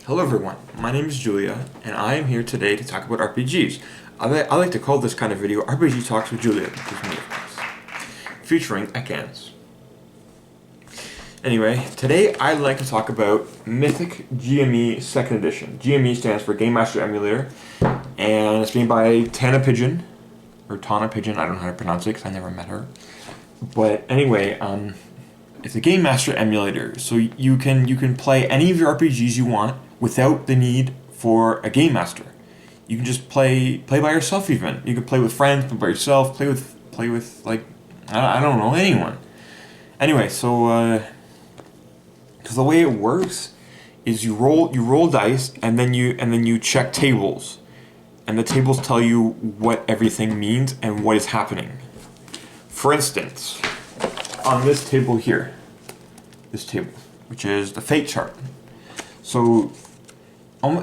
Hello everyone, my name is Julia, and I am here today to talk about RPGs. I like to call this kind of video RPG Talks with Julia, which is me, of course, featuring Ekans. Anyway, today I'd like to talk about Mythic GME 2nd Edition. GME stands for Game Master Emulator, and it's made by Tana Pigeon, or Tana Pigeon, I don't know how to pronounce it because I never met her. But anyway, it's a Game Master emulator, so you can play any of your RPGs you want without the need for a Game Master. You can just play by yourself even. You can play with friends, play by yourself, play with like I don't know, anyone. Anyway, so the way it works is you roll dice and then you check tables, and the tables tell you what everything means and what is happening. For instance, on this table here, which is the fate chart. So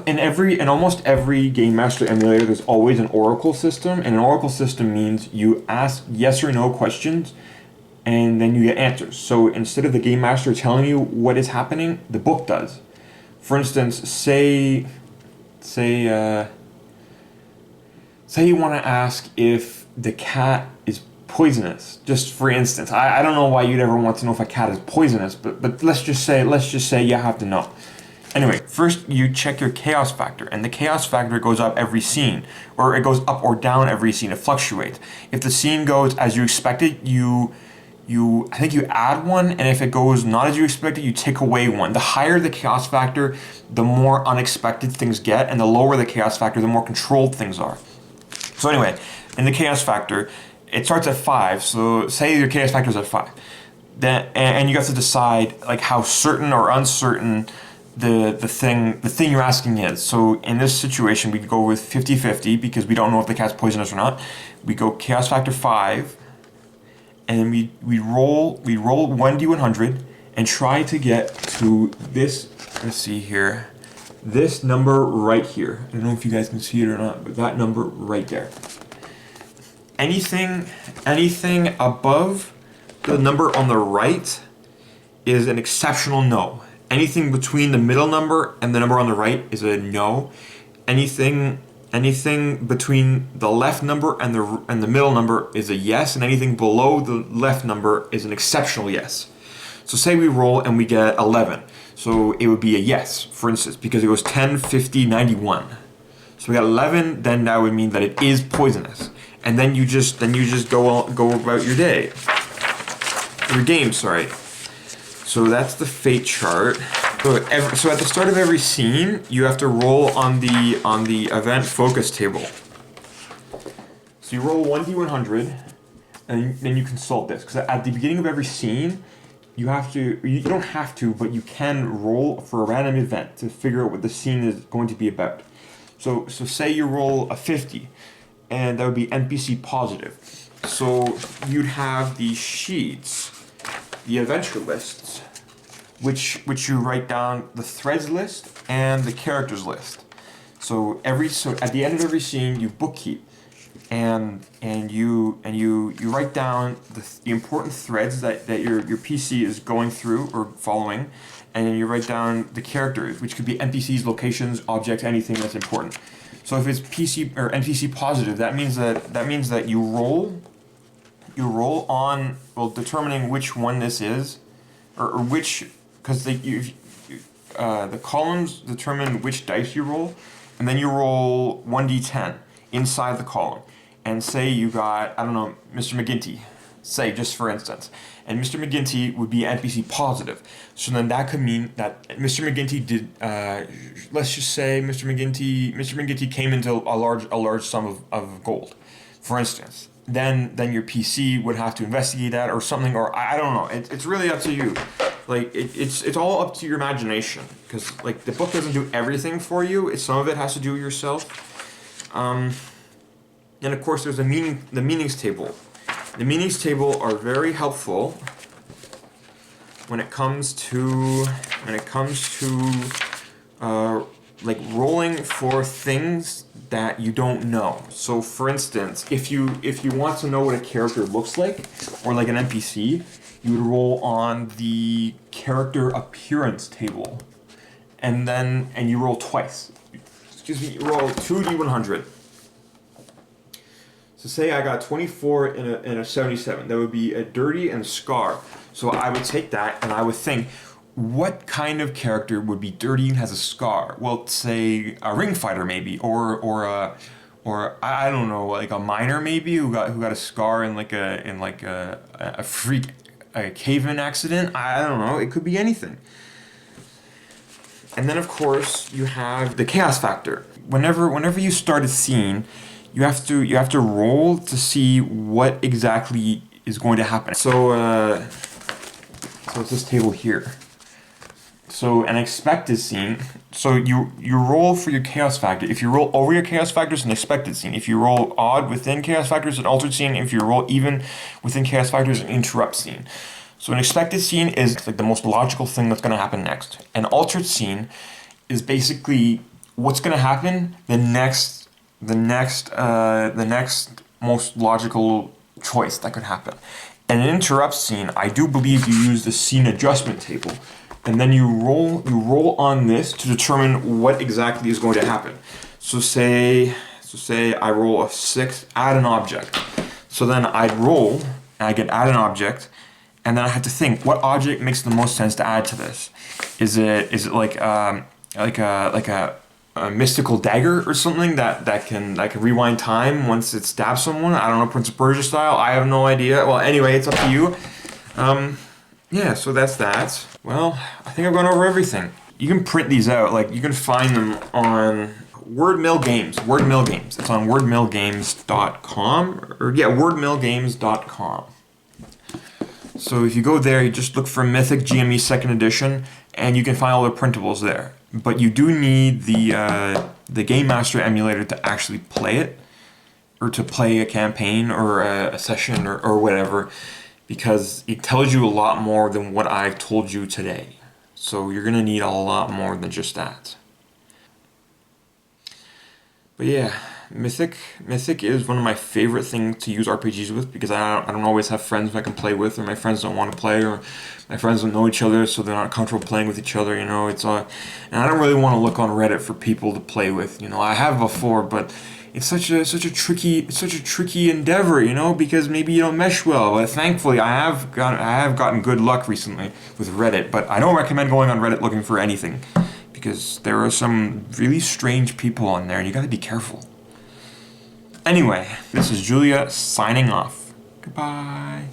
in almost every Game Master emulator, there's always an oracle system, and an oracle system means you ask yes or no questions, and then you get answers. So instead of the Game Master telling you what is happening, the book does. For instance, say you want to ask if the cat is poisonous. Just for instance, I don't know why you'd ever want to know if a cat is poisonous, but let's just say you have to know. Anyway, first you check your chaos factor, and the chaos factor goes up every scene, or it goes up or down every scene. It fluctuates. If the scene goes as you expected, I think you add one, and if it goes not as you expected, you take away one. The higher the chaos factor, the more unexpected things get, and the lower the chaos factor, the more controlled things are. So anyway, in the chaos factor, it starts at 5. So say your chaos factor is at 5, and you have to decide like how certain or uncertain the thing you're asking is. So in this situation, we'd go with 50-50 because we don't know if the cat's poisonous or not. We go chaos factor 5, and then we roll 1d100 and try to get to this. Let's see here, this number right here. I don't know if you guys can see it or not, but that number right there. Anything above the number on the right is an exceptional no. Anything between the middle number and the number on the right is a no. Anything between the left number and the middle number is a yes, and anything below the left number is an exceptional yes. So say we roll and we get 11. So it would be a yes, for instance, because it was 10, 50, 91. So we got 11, then that would mean that it is poisonous. And then you just go about your day. Your game, sorry. So that's the fate chart. So at the start of every scene, you have to roll on the event focus table. So you roll 1d100, and then you consult this, because at the beginning of every scene, you don't have to, but you can roll for a random event to figure out what the scene is going to be about. So say you roll a 50, and that would be NPC positive. So you'd have these sheets, the adventure lists, which you write down the threads list and the characters list. So at the end of every scene, you bookkeep, and you write down the important threads that your PC is going through or following, and then you write down the characters, which could be NPCs, locations, objects, anything that's important. So if it's PC or NPC positive, that means that you roll on, well, determining which one this is, or which, because the columns determine which dice you roll, and then you roll 1d10 inside the column. And say you got, I don't know, Mr. McGinty, say, just for instance, and Mr. McGinty would be NPC positive. So then that could mean that Mr. McGinty did, let's just say Mr. McGinty came into a large sum of gold, for instance. Then your PC would have to investigate that or something, or I don't know. It's really up to you. Like it's all up to your imagination, because like the book doesn't do everything for you. Some of it has to do with yourself. And of course, there's the meanings table. The meanings table are very helpful when it comes to like rolling for things that you don't know. So for instance, if you want to know what a character looks like, or like an NPC, you would roll on the character appearance table. and you roll twice. Excuse me, you roll 2d100. So say I got 24 in a 77. That would be a dirty and a scar. So I would take that and I would think, what kind of character would be dirty and has a scar? Well, say a ring fighter maybe, or I don't know, like a miner maybe who got a scar in like a freak a cave-in accident. I don't know. It could be anything. And then of course you have the chaos factor. Whenever you start a scene, you have to roll to see what exactly is going to happen. So it's this table here. So an expected scene. So you roll for your chaos factor. If you roll over your chaos factor, it's an expected scene. If you roll odd within chaos factor, it's an altered scene. If you roll even within chaos factor, it's an interrupt scene. So an expected scene is like the most logical thing that's going to happen next. An altered scene is basically what's going to happen the next most logical choice that could happen. And an interrupt scene, I do believe you use the scene adjustment table, and then you roll on this to determine what exactly is going to happen. So say I roll a 6, add an object. So then I'd roll and I get add an object, and then I have to think what object makes the most sense to add to this. Is it like a mystical dagger or something that can rewind time once it stabs someone? I don't know, Prince of Persia style. I have no idea. Well, anyway, it's up to you. Yeah, so that's that. Well, I think I've gone over everything. You can print these out. Like, you can find them on Wordmill Games. Wordmill Games. It's on wordmillgames.com. Or yeah, wordmillgames.com. So if you go there, you just look for Mythic GME 2nd edition, and you can find all the printables there. But you do need the Game Master emulator to actually play it, or to play a campaign or a session or whatever, because it tells you a lot more than what I've told you today. So you're gonna need a lot more than just that. But yeah, Mythic is one of my favorite things to use RPGs with, because I don't always have friends I can play with, or my friends don't want to play, or my friends don't know each other, so they're not comfortable playing with each other. You know, and I don't really want to look on Reddit for people to play with. You know, I have before, but it's such a tricky endeavor. You know, because maybe you don't mesh well. But thankfully, I have gotten good luck recently with Reddit. But I don't recommend going on Reddit looking for anything, because there are some really strange people on there, and you got to be careful. Anyway, this is Julia signing off. Goodbye.